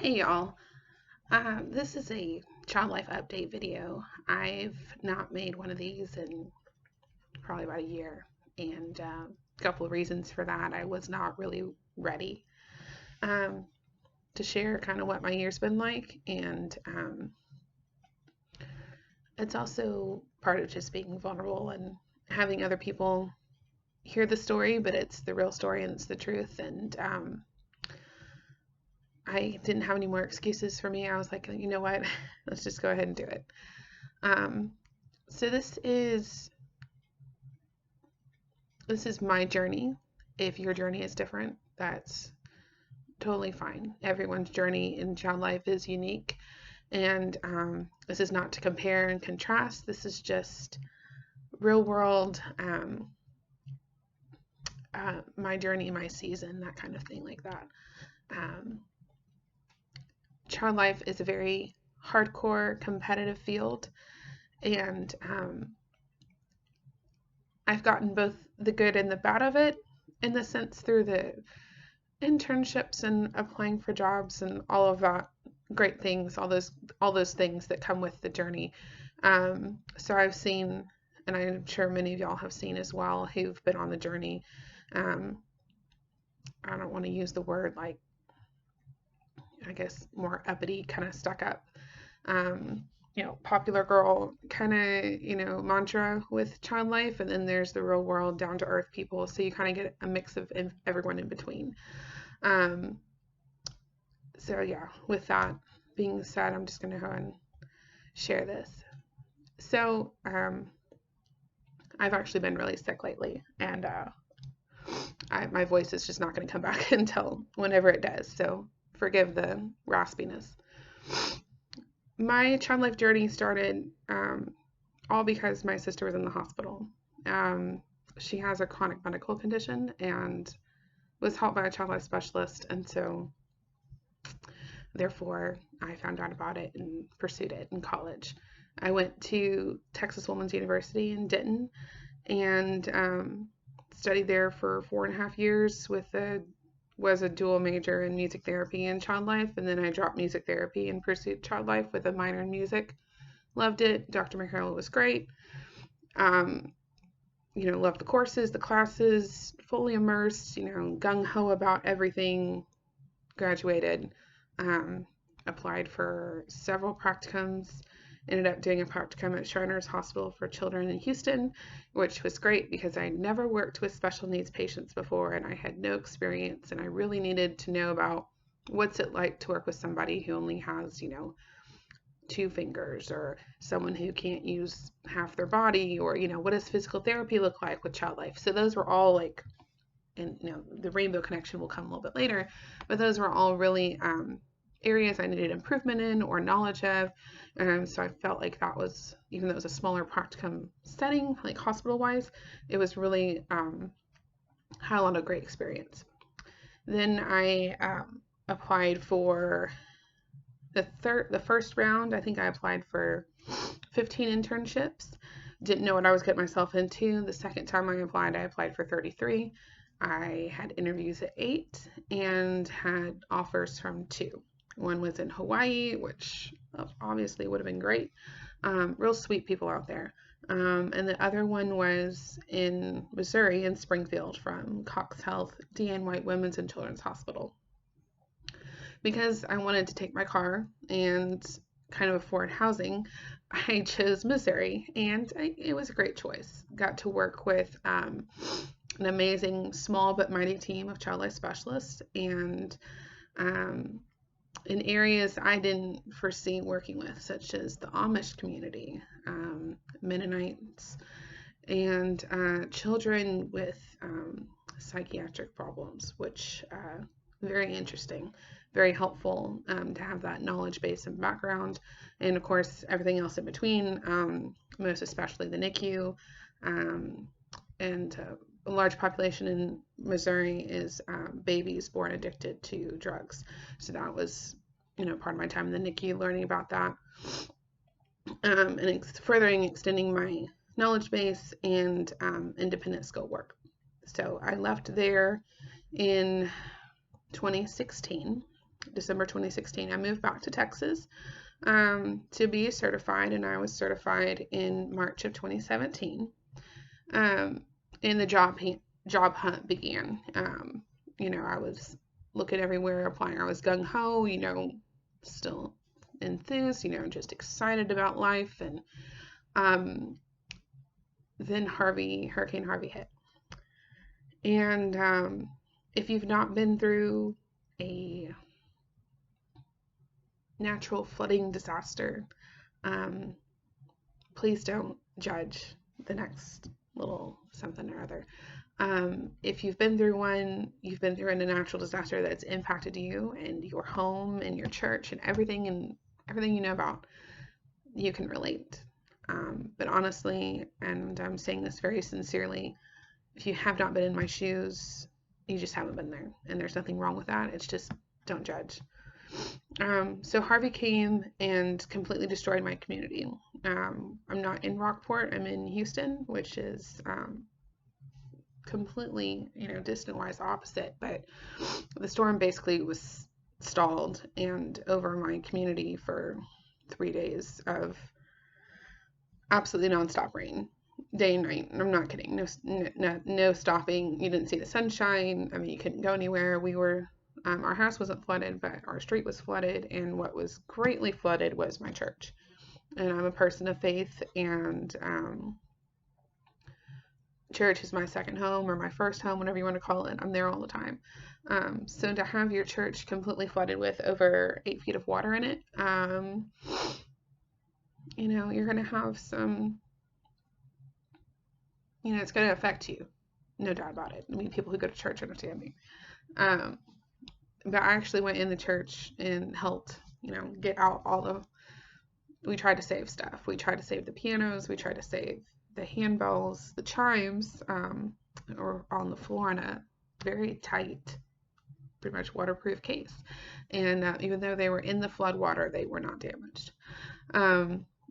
Hey y'all, this is a child life update video. I've not made one of these in probably about a year, and a couple of reasons for that. I was not really ready um, to share kind of what my year's been like, and it's also part of just being vulnerable and having other people hear the story, but it's the real story and it's the truth. And I didn't have any more excuses for me. I was like, you know what? Let's just go ahead and do it. Um, so this is my journey. If your journey is different, that's totally fine. Everyone's journey in child life is unique, and this is not to compare and contrast. This is just real world, my journey, my season, that kind of thing, like that. Um, Child life is a very hardcore, competitive field, and I've gotten both the good and the bad of it, in the sense through the internships and applying for jobs and all of that great things, all those things that come with the journey. So I've seen, and I'm sure many of y'all have seen as well, who've been on the journey. Um, I don't want to use the word, like, I guess more uppity, kind of stuck up, um, popular girl kind of, mantra with child life. And then there's the real world, down to earth people. So you kind of get a mix of everyone in between. Um, so yeah, with that being said, I'm just going to go and share this. So I've actually been really sick lately, and my voice is just not going to come back until whenever it does. So forgive the raspiness. My child life journey started all because my sister was in the hospital. She has a chronic medical condition and was helped by a child life specialist, and so therefore I found out about it and pursued it in college. I went to Texas Women's University in Denton and studied there for 4.5 years was a dual major in music therapy and child life, and then I dropped music therapy and pursued child life with a minor in music. Loved it. Dr. McCarroll was great. Um, loved the courses, the classes, fully immersed, gung ho about everything. Graduated, um, applied for several practicums, ended up doing a practicum at Shriners Hospital for Children in Houston, which was great because I never worked with special needs patients before and I had no experience, and I really needed to know about what's it like to work with somebody who only has, two fingers, or someone who can't use half their body, or, what does physical therapy look like with child life. So those were all like, and the rainbow connection will come a little bit later, but those were all really areas I needed improvement in or knowledge of. So I felt like that was, even though it was a smaller practicum setting, like hospital wise, it was really had a lot of great experience. Then I applied for the first round. I think I applied for 15 internships. Didn't know what I was getting myself into. The second time I applied for 33. I had interviews at 8 and had offers from 2. One was in Hawaii, which obviously would have been great. Real sweet people out there. And the other one was in Missouri, in Springfield, from Cox Health, Deanne White Women's and Children's Hospital. Because I wanted to take my car and kind of afford housing, I chose Missouri, and it was a great choice. Got to work with an amazing small but mighty team of child life specialists, and in areas I didn't foresee working with, such as the Amish community, Mennonites, and children with psychiatric problems, which very interesting, very helpful to have that knowledge base and background, and of course everything else in between, most especially the NICU, and a large population in Missouri is babies born addicted to drugs. So that was, part of my time in the NICU learning about that, and furthering extending my knowledge base and independent skill work. So I left there in 2016, December 2016, I moved back to Texas to be certified, and I was certified in March of 2017. And the job hunt began. I was looking everywhere, applying. I was gung-ho, still enthused, just excited about life. And then Hurricane Harvey hit. And if you've not been through a natural flooding disaster, please don't judge the next little something or other. If you've been through one, you've been through a natural disaster that's impacted you and your home and your church and everything you know about, you can relate. But honestly, and I'm saying this very sincerely, if you have not been in my shoes, you just haven't been there, and there's nothing wrong with that. It's just, don't judge. So Harvey came and completely destroyed my community. I'm not in Rockport, I'm in Houston, which is completely, distant-wise opposite, but the storm basically was stalled and over my community for 3 days of absolutely nonstop rain, day and night. I'm not kidding. No stopping. You didn't see the sunshine. I mean, you couldn't go anywhere. Our house wasn't flooded, but our street was flooded, and what was greatly flooded was my church. And I'm a person of faith, and church is my second home, or my first home, whatever you want to call it. I'm there all the time. So to have your church completely flooded with over 8 feet of water in it, you're going to have some, it's going to affect you. No doubt about it. I mean, people who go to church understand me. But I actually went in the church and helped, get out we tried to save stuff. We tried to save the pianos. We tried to save the handbells, the chimes, or on the floor in a very tight, pretty much waterproof case. And even though they were in the flood water, they were not damaged.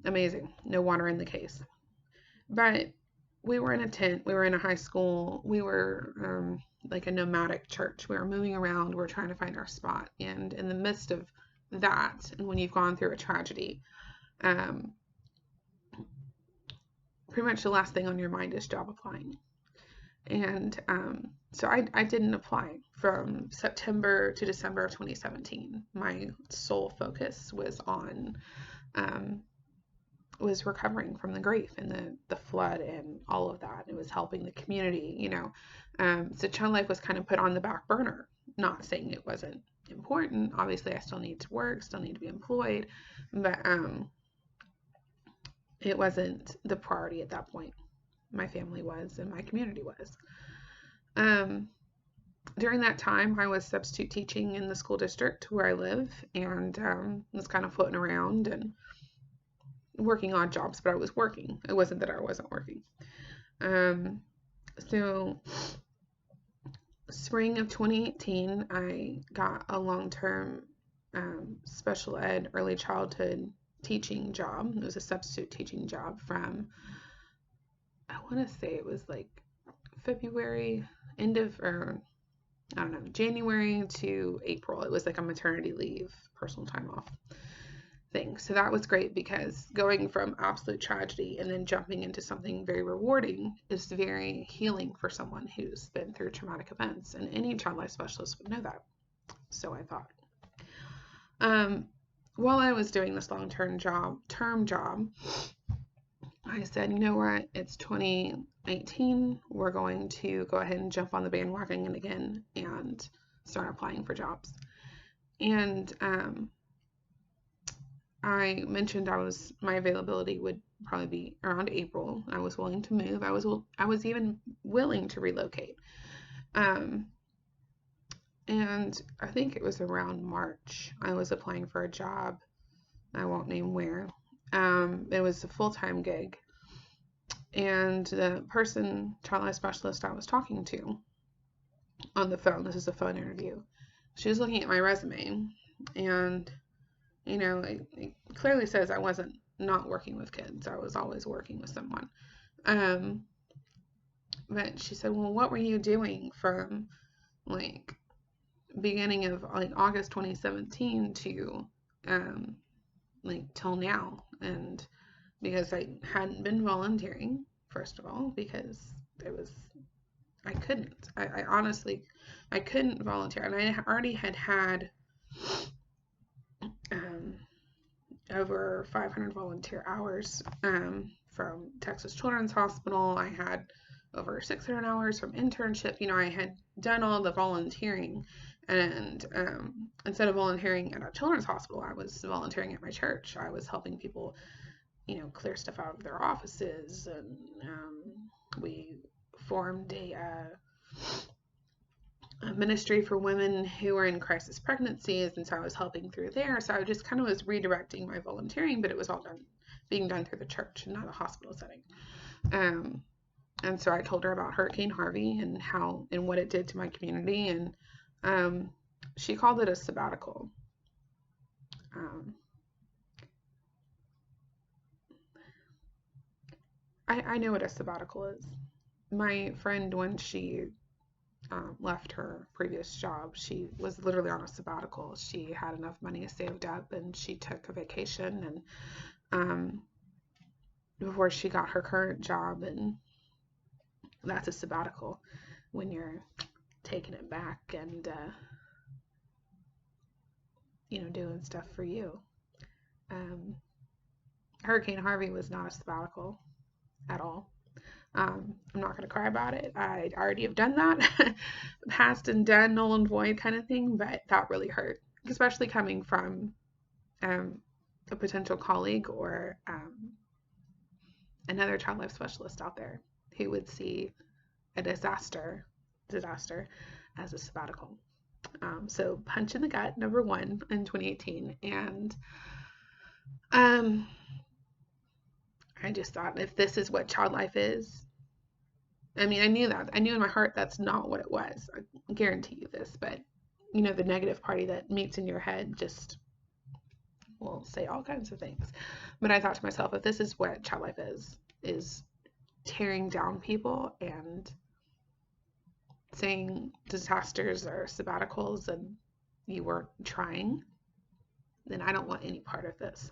Amazing. No water in the case. But we were in a tent. We were in a high school. We were like a nomadic church. We were moving around. We were trying to find our spot. And in the midst of that, and when you've gone through a tragedy, pretty much the last thing on your mind is job applying. And so I didn't apply from September to December of 2017. My sole focus was on was recovering from the grief and the flood and all of that. It was helping the community, so child life was kind of put on the back burner. Not saying it wasn't important. Obviously I still need to work, still need to be employed, but it wasn't the priority at that point. My family was, and my community was. During that time, I was substitute teaching in the school district where I live, and was kind of floating around and working odd jobs, but I was working. It wasn't that I wasn't working. So spring of 2018, I got a long-term special ed early childhood teaching job. It was a substitute teaching job from, I want to say it was like February, January to April. It was like a maternity leave, personal time off thing. So that was great, because going from absolute tragedy and then jumping into something very rewarding is very healing for someone who's been through traumatic events, and any child life specialist would know that. So I thought. While I was doing this long-term job, I said, you know what, it's 2018, we're going to go ahead and jump on the bandwagon again and start applying for jobs. And I mentioned my availability would probably be around April. I was willing to move. I was even willing to relocate. And I think it was around March, I was applying for a job. I won't name where. It was a full-time gig. And the child life specialist I was talking to on the phone, this is a phone interview, she was looking at my resume, and it clearly says I wasn't not working with kids. I was always working with someone. But she said, well, what were you doing from like beginning of like August 2017 to like till now. And because I hadn't been volunteering, first of all, because I couldn't. I honestly, I couldn't volunteer. And I already had um, over 500 volunteer hours from Texas Children's Hospital. I had over 600 hours from internship. I had done all the volunteering. And instead of volunteering at a children's hospital, I was volunteering at my church. I was helping people, clear stuff out of their offices. And we formed a ministry for women who were in crisis pregnancies, and so I was helping through there. So I just kind of was redirecting my volunteering, but it was all being done through the church and not a hospital setting. And so I told her about Hurricane Harvey and how and what it did to my community, and she called it a sabbatical. I know what a sabbatical is. My friend, when she left her previous job, she was literally on a sabbatical. She had enough money saved up, and she took a vacation, and before she got her current job, and that's a sabbatical when you're taking it back and doing stuff for you. Hurricane Harvey was not a sabbatical at all. I'm not going to cry about it. I already have done that. Past and done, null and void kind of thing, but that really hurt, especially coming from a potential colleague or another child life specialist out there who would see a disaster as a sabbatical. So punch in the gut, number one in 2018. And I just thought, if this is what child life is, I mean, I knew in my heart that's not what it was. I guarantee you this, but the negative party that meets in your head just will say all kinds of things. But I thought to myself, if this is what child life is tearing down people and saying disasters are sabbaticals and you weren't trying, then I don't want any part of this.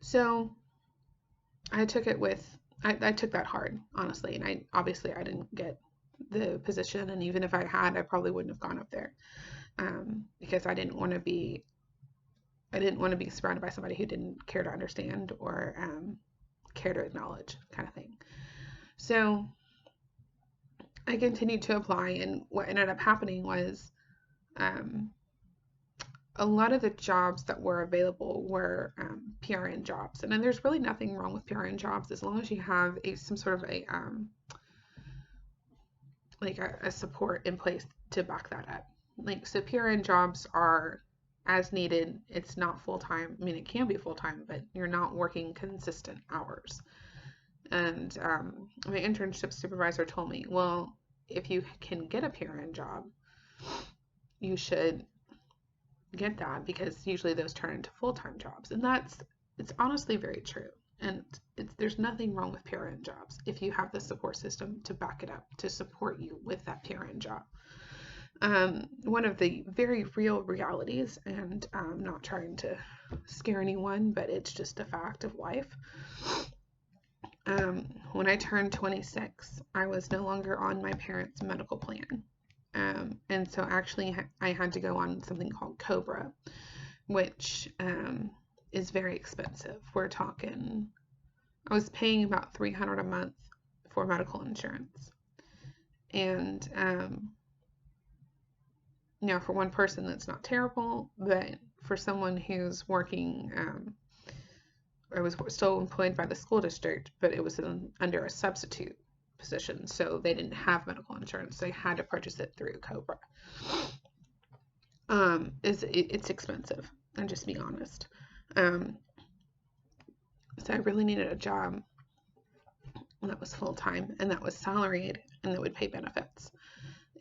So I took it I took that hard, honestly, and I didn't get the position, and even if I had, I probably wouldn't have gone up there, because I didn't want to be surrounded by somebody who didn't care to understand or care to acknowledge, kind of thing. So I continued to apply, and what ended up happening was a lot of the jobs that were available were PRN jobs. And then there's really nothing wrong with PRN jobs as long as you have some sort of a support in place to back that up. So PRN jobs are as needed. It's not full-time. I mean, it can be full-time, but you're not working consistent hours. And my internship supervisor told me, well, if you can get a PRN job, you should get that, because usually those turn into full-time jobs. And it's honestly very true. And there's nothing wrong with PRN jobs if you have the support system to back it up, to support you with that PRN job. One of the very real realities, and I'm not trying to scare anyone, but it's just a fact of life. When I turned 26, I was no longer on my parents' medical plan. And so actually I had to go on something called COBRA, which is very expensive. We're talking, I was paying about $300 a month for medical insurance. And for one person that's not terrible, but for someone who's working, I was still employed by the school district, but it was under a substitute position, so they didn't have medical insurance. They had to purchase it through COBRA. It's expensive, and just be honest. So I really needed a job that was full-time and that was salaried and that would pay benefits.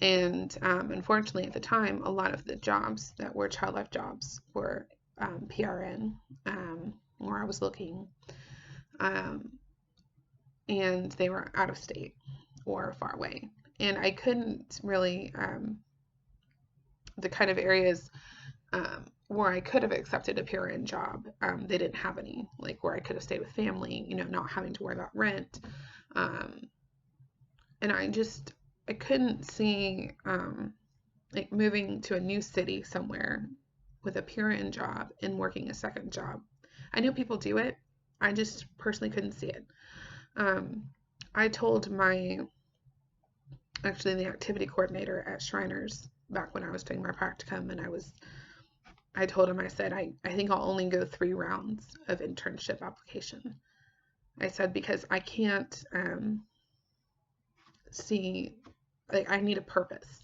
And unfortunately, at the time, a lot of the jobs that were child life jobs were PRN, where I was looking, and they were out of state or far away. And I couldn't really the kind of areas where I could have accepted a PRN job, they didn't have any, like where I could have stayed with family, not having to worry about rent. And I couldn't see like moving to a new city somewhere with a PRN job and working a second job. I knew people do it. I just personally couldn't see it. I told the activity coordinator at Shriners back when I was doing my practicum, and I told him, I said, I think I'll only go 3 rounds of internship application. I said, because I can't see, like, I need a purpose.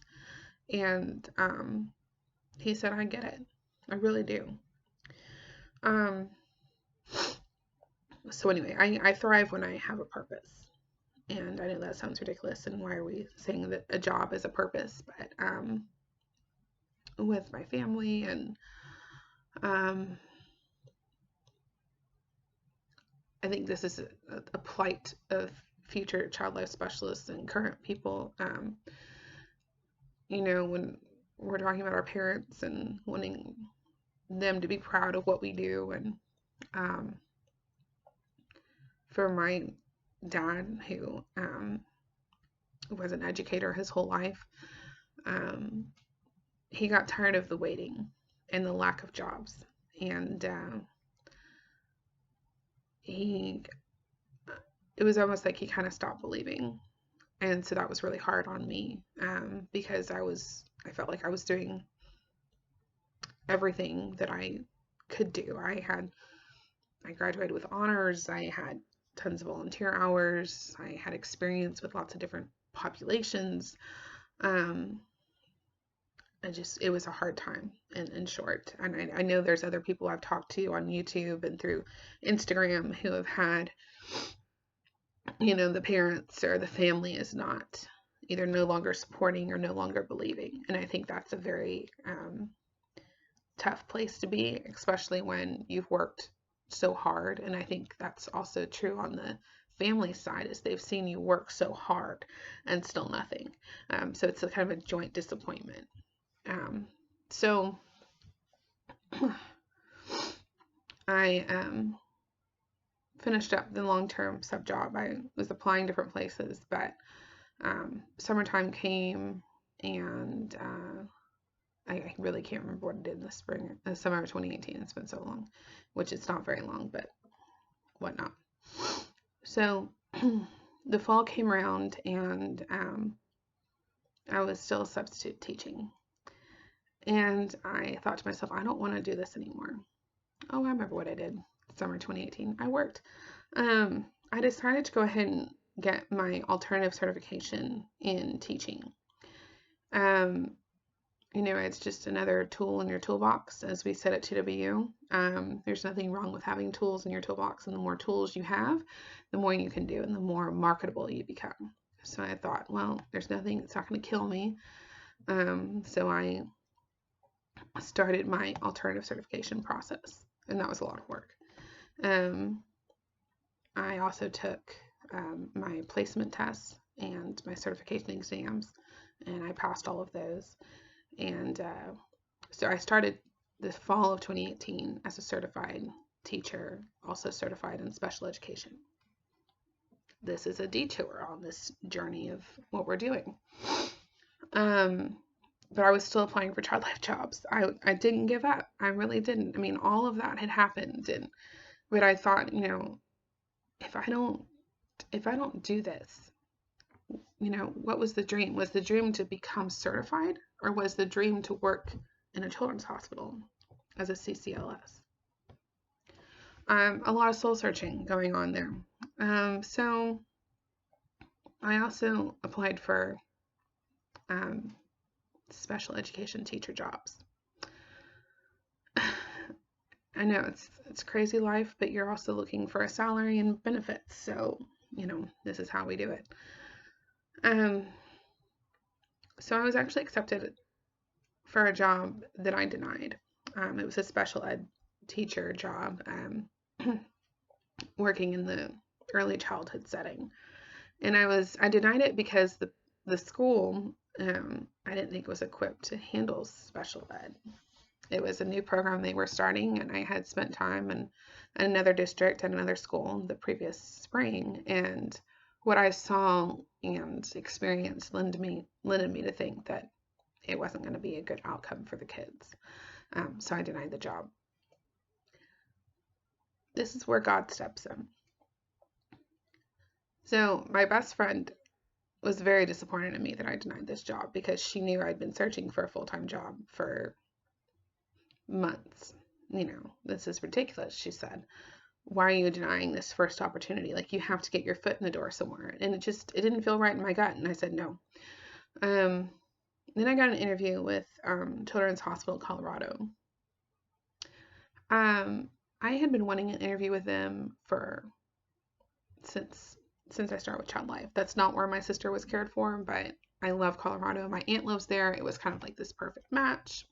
And he said, I get it. I really do. So anyway, I thrive when I have a purpose. And I know that sounds ridiculous, and why are we saying that a job is a purpose? But with my family and I think this is a plight of future child life specialists and current people. When we're talking about our parents and wanting them to be proud of what we do, and for my dad, who was an educator his whole life, he got tired of the waiting and the lack of jobs, and it was almost like he kind of stopped believing. And so that was really hard on me, because I felt like I was doing everything that I could do. I graduated with honors. I had tons of volunteer hours. I had experience with lots of different populations. It was a hard time, in short. And I know there's other people I've talked to on YouTube and through Instagram who have had, the parents or the family is not either no longer supporting or no longer believing. And I think that's a very tough place to be, especially when you've worked so hard. And I think that's also true on the family side, is they've seen you work so hard and still nothing. So it's a kind of a joint disappointment. So I finished up the long-term sub job. I was applying different places, but summertime came, and I really can't remember what I did in the summer of 2018. It's been so long, which it's not very long, but whatnot. So the fall came around, and I was still substitute teaching. And I thought to myself, I don't want to do this anymore. Oh, I remember what I did. Summer 2018. I worked. I decided to go ahead and get my alternative certification in teaching. It's just another tool in your toolbox, as we said at TWU. There's nothing wrong with having tools in your toolbox, and the more tools you have, the more you can do, and the more marketable you become. So I thought, well, there's nothing, it's not going to kill me. So I started my alternative certification process, and that was a lot of work. I also took my placement tests and my certification exams, and I passed all of those. And so I started the fall of 2018 as a certified teacher, also certified in special education. This is a detour on this journey of what we're doing. But I was still applying for child life jobs. I didn't give up. I really didn't. I mean, all of that had happened, but I thought, if I don't do this, what was the dream? Was the dream to become certified, or was the dream to work in a children's hospital as a CCLS? A lot of soul searching going on there. So I also applied for special education teacher jobs. I know it's crazy life, but you're also looking for a salary and benefits. So, this is how we do it. So I was actually accepted for a job that I denied. It was a special ed teacher job, working in the early childhood setting. And I denied it because the school I didn't think was equipped to handle special ed. It was a new program they were starting, and I had spent time in another district at another school the previous spring, and what I saw and experienced lended me to think that it wasn't going to be a good outcome for the kids. So I denied the job. This is where God steps in. So my best friend was very disappointed in me that I denied this job, because she knew I'd been searching for a full-time job for months. This is ridiculous, she said. Why are you denying this first opportunity? Like, you have to get your foot in the door somewhere. And it didn't feel right in my gut. And I said no. Then I got an interview with Children's Hospital Colorado. I had been wanting an interview with them since I started with Child Life. That's not where my sister was cared for, but I love Colorado. My aunt lives there. It was kind of like this perfect match.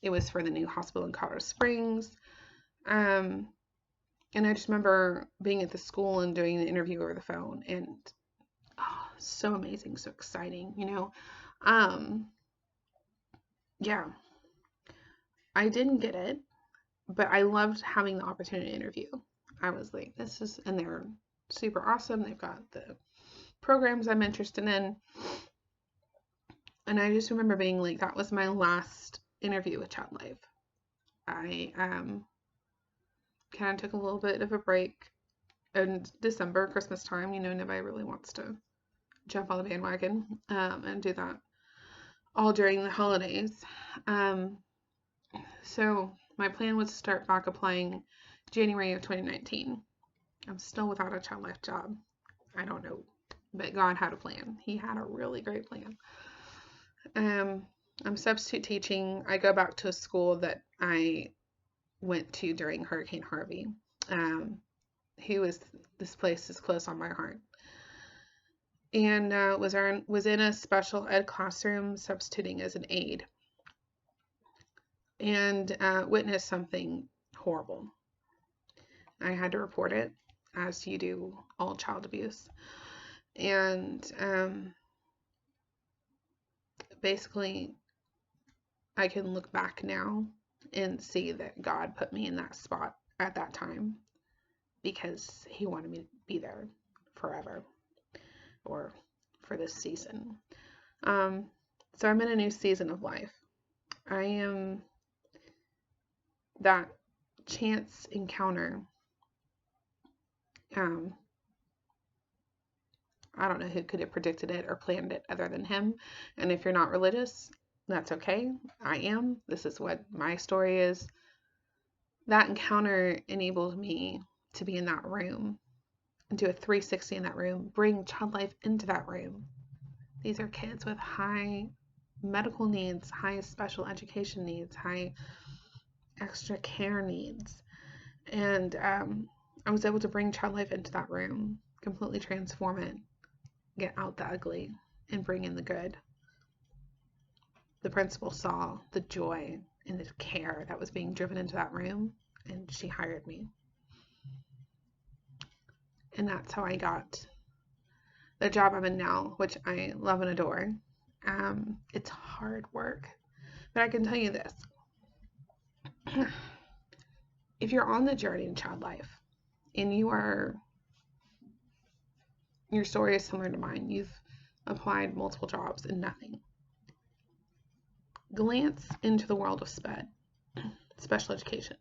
It was for the new hospital in Colorado Springs. And I just remember being at the school and doing the interview over the phone, and so amazing, so exciting, yeah, I didn't get it, but I loved having the opportunity to interview. I was like, and they're super awesome. They've got the programs I'm interested in. And I just remember being like, that was my last interview with Child Life. I kind of took a little bit of a break in December, Christmas time. Nobody really wants to jump on the bandwagon and do that all during the holidays. So my plan was to start back applying January of 2019. I'm still without a Child Life job. I don't know, but God had a plan. He had a really great plan. I'm substitute teaching. I go back to a school that I went to during Hurricane Harvey. This place is close on my heart. And was in a special ed classroom substituting as an aide, and witnessed something horrible. I had to report it, as you do all child abuse. And basically, I can look back now and see that God put me in that spot at that time because He wanted me to be there forever, or for this season. So I'm in a new season of life. I am that chance encounter. I don't know who could have predicted it or planned it other than Him. And if you're not religious, that's okay. I am. This is what my story is. That encounter enabled me to be in that room and do a 360 in that room, bring Child Life into that room. These are kids with high medical needs, high special education needs, high extra care needs. And I was able to bring Child Life into that room, completely transform it, get out the ugly, and bring in the good. The principal saw the joy and the care that was being driven into that room, and she hired me. And that's how I got the job I'm in now, which I love and adore. It's hard work, but I can tell you this. If you're on the journey in Child Life and your story is similar to mine, you've applied multiple jobs and nothing, glance into the world of special education.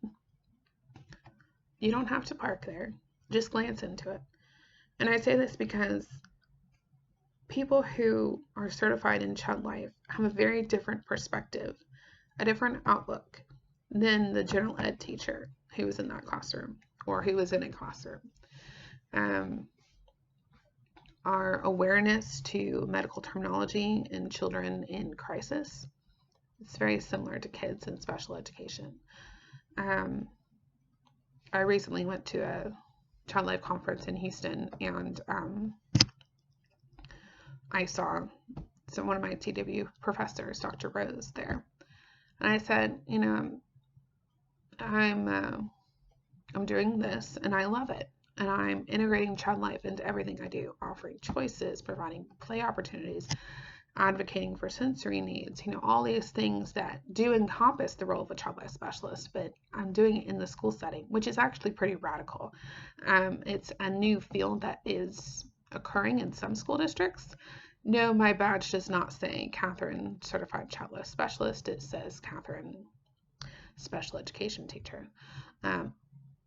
You don't have to park there. Just glance into it. And I say this because people who are certified in Child Life have a very different perspective, a different outlook than the general ed teacher who was in that classroom or who was in a classroom. Our awareness to medical terminology in children in crisis, it's very similar to kids in special education. I recently went to a Child Life conference in Houston, and I saw one of my TW professors, Dr. Rose, there. And I said, I'm doing this and I love it. And I'm integrating Child Life into everything I do, offering choices, providing play opportunities. advocating for sensory needs, all these things that do encompass the role of a child life specialist, but I'm doing it in the school setting, which is actually pretty radical. It's a new field that is occurring in some school districts. No, my badge does not say Catherine Certified Child Life Specialist. It says Catherine Special Education Teacher.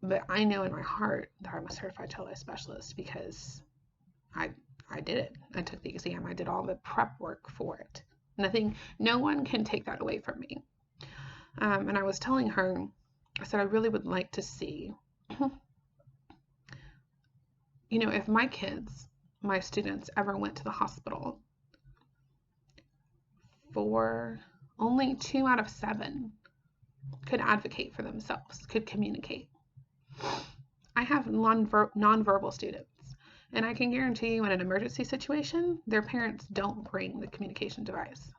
But I know in my heart that I'm a certified child life specialist because I did it. I took the exam. I did all the prep work for it. No one can take that away from me. And I was telling her, I said, I really would like to see, if my kids, my students ever went to the hospital, for only 2 out of 7 could advocate for themselves, could communicate. I have nonverbal students, and I can guarantee you in an emergency situation, their parents don't bring the communication device.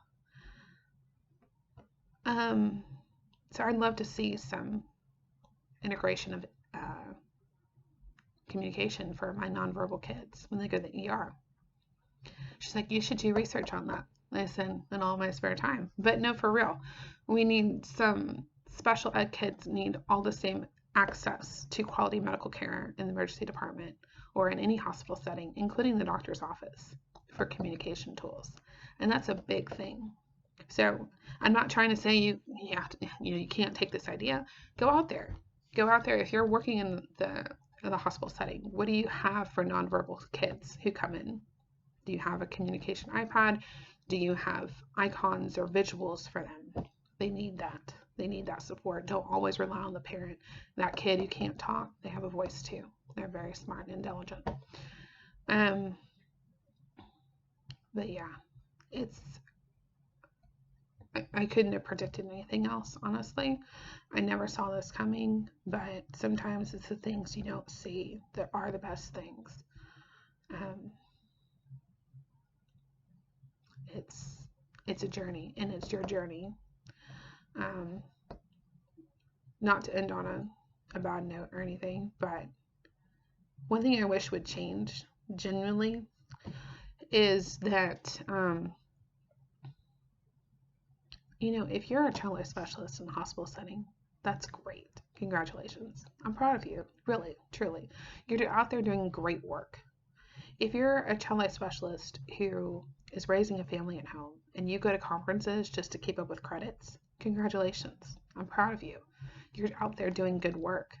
So I'd love to see some integration of communication for my nonverbal kids when they go to the ER. She's like, you should do research on that. I said, in all my spare time. But no, for real. We need some special ed kids need all the same access to quality medical care in the emergency department or in any hospital setting, including the doctor's office, for communication tools. And that's a big thing. So I'm not trying to say you can't take this idea. Go out there. Go out there. If you're working in the hospital setting, what do you have for nonverbal kids who come in? Do you have a communication iPad? Do you have icons or visuals for them? They need that. They need that support. Don't always rely on the parent. That kid who can't talk, they have a voice too. They're very smart and intelligent. But yeah, I couldn't have predicted anything else, honestly. I never saw this coming, but sometimes it's the things you don't see that are the best things. It's a journey, and it's your journey. Not to end on a bad note or anything, but one thing I wish would change, genuinely, is that, if you're a child life specialist in a hospital setting, that's great. Congratulations. I'm proud of you. Really, truly. You're out there doing great work. If you're a child life specialist who is raising a family at home and you go to conferences just to keep up with credits, congratulations. I'm proud of you. You're out there doing good work.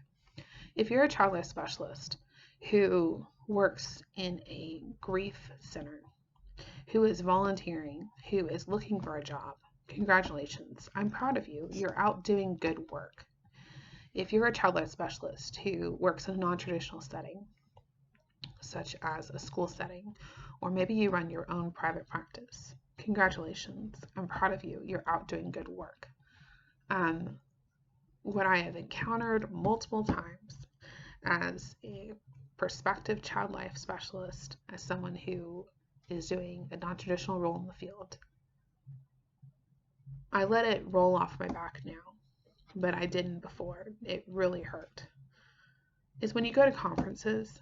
If you're a child life specialist who works in a grief center, who is volunteering, who is looking for a job, congratulations. I'm proud of you. You're out doing good work. If you're a child life specialist who works in a non-traditional setting, such as a school setting, or maybe you run your own private practice, congratulations. I'm proud of you. You're out doing good work. What I have encountered multiple times as a prospective child life specialist, as someone who is doing a non-traditional role in the field, I let it roll off my back now, but I didn't before. It really hurt. Is when you go to conferences,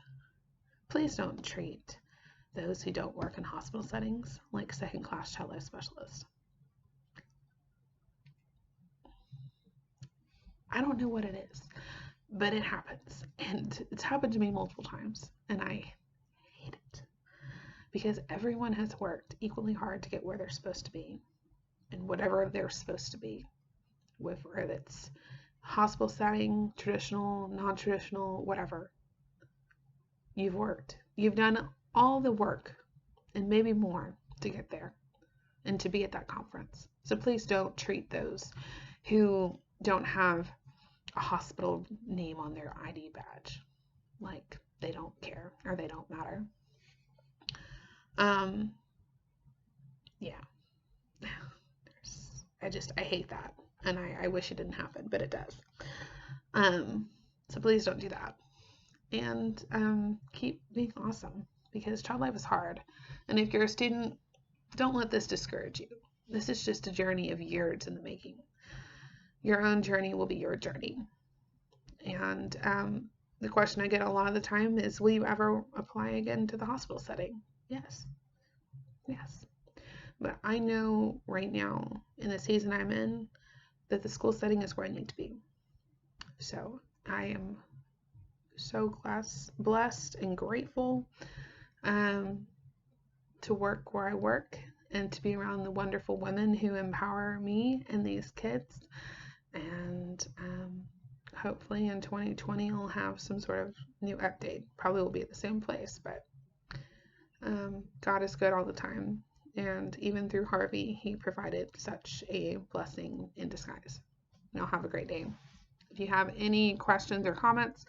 please don't treat those who don't work in hospital settings like second-class child life specialists. I don't know what it is, but it happens, and it's happened to me multiple times, and I hate it because everyone has worked equally hard to get where they're supposed to be and whatever they're supposed to be, whether it's hospital setting, traditional, non-traditional, whatever. You've worked. You've done all the work and maybe more to get there and to be at that conference. So please don't treat those who don't have a hospital name on their ID badge like they don't care or they don't matter. Yeah. I hate that, and I wish it didn't happen, but it does. So please don't do that, and keep being awesome, because child life is hard, and if you're a student, don't let this discourage you. This is just a journey of years in the making. Your own journey will be your journey, and the question I get a lot of the time is, will you ever apply again to the hospital setting? Yes. But I know right now, in the season I'm in, that the school setting is where I need to be. So I am so blessed and grateful to work where I work and to be around the wonderful women who empower me and these kids. And hopefully in 2020 I'll have some sort of new update. Probably will be at the same place, but God is good all the time. And even through Harvey, he provided such a blessing in disguise. And I'll have a great day. If you have any questions or comments,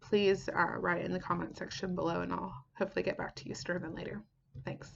please write it in the comment section below, and I'll hopefully get back to you sooner than later. Thanks.